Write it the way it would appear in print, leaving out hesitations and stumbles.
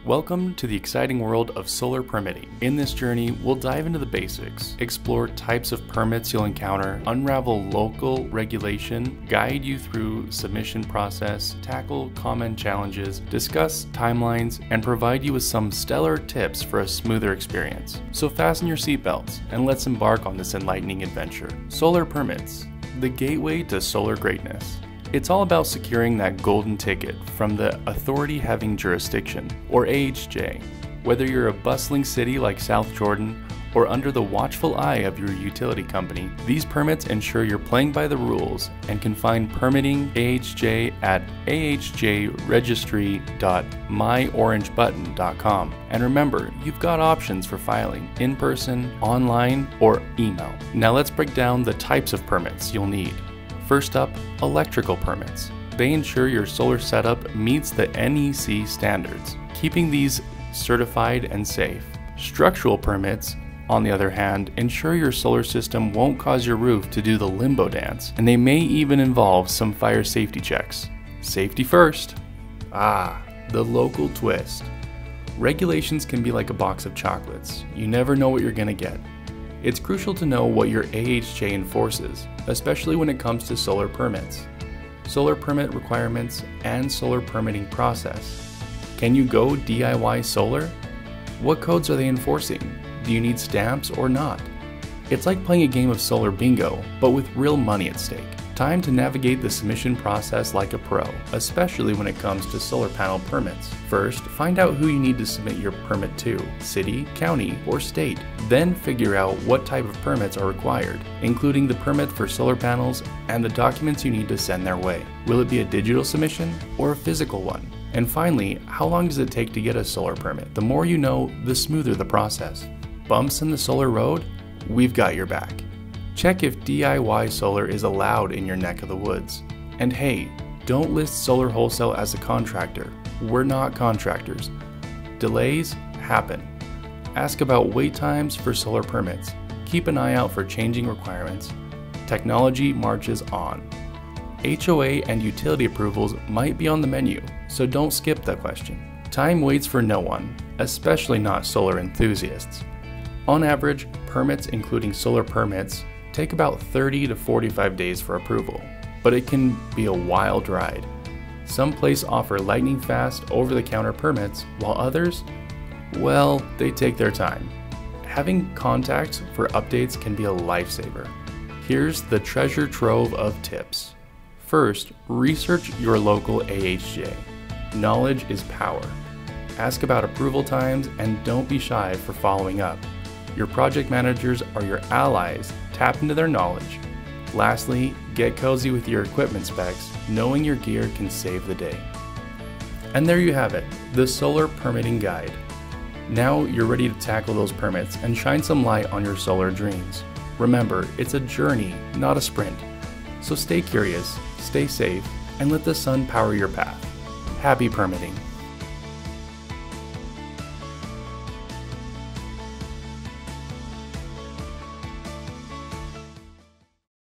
Welcome to the exciting world of solar permitting. In this journey, we'll dive into the basics, explore types of permits you'll encounter, unravel local regulation, guide you through submission process, tackle common challenges, discuss timelines, and provide you with some stellar tips for a smoother experience. So fasten your seatbelts and let's embark on this enlightening adventure. Solar permits, the gateway to solar greatness. It's all about securing that golden ticket from the authority having jurisdiction, or AHJ. Whether you're a bustling city like South Jordan or under the watchful eye of your utility company, these permits ensure you're playing by the rules and can find permitting AHJ at ahjregistry.myorangebutton.com. And remember, you've got options for filing in person, online, or email. Now let's break down the types of permits you'll need. First up, electrical permits. They ensure your solar setup meets the NEC standards, keeping these certified and safe. Structural permits, on the other hand, ensure your solar system won't cause your roof to do the limbo dance, and they may even involve some fire safety checks. Safety first. The local twist. Regulations can be like a box of chocolates. You never know what you're gonna get. It's crucial to know what your AHJ enforces, especially when it comes to solar permits, solar permit requirements, and solar permitting process. Can you go DIY solar? What codes are they enforcing? Do you need stamps or not? It's like playing a game of solar bingo, but with real money at stake. Time to navigate the submission process like a pro, especially when it comes to solar panel permits. First, find out who you need to submit your permit to, city, county, or state. Then figure out what type of permits are required, including the permit for solar panels and the documents you need to send their way. Will it be a digital submission or a physical one? And finally, how long does it take to get a solar permit? The more you know, the smoother the process. Bumps in the solar road? We've got your back. Check if DIY solar is allowed in your neck of the woods. And hey, don't list Solar Wholesale as a contractor. We're not contractors. Delays happen. Ask about wait times for solar permits. Keep an eye out for changing requirements. Technology marches on. HOA and utility approvals might be on the menu, so don't skip that question. Time waits for no one, especially not solar enthusiasts. On average, permits including solar permits take about 30 to 45 days for approval, but it can be a wild ride. Some places offer lightning fast over-the-counter permits, while others, well, they take their time. Having contacts for updates can be a lifesaver. Here's the treasure trove of tips. First, research your local AHJ. Knowledge is power. Ask about approval times and don't be shy for following up. Your project managers are your allies. Tap into their knowledge. Lastly, get cozy with your equipment specs. Knowing your gear can save the day. And there you have it, the solar permitting guide. Now you're ready to tackle those permits and shine some light on your solar dreams. Remember, it's a journey, not a sprint. So stay curious, stay safe, and let the sun power your path. Happy permitting.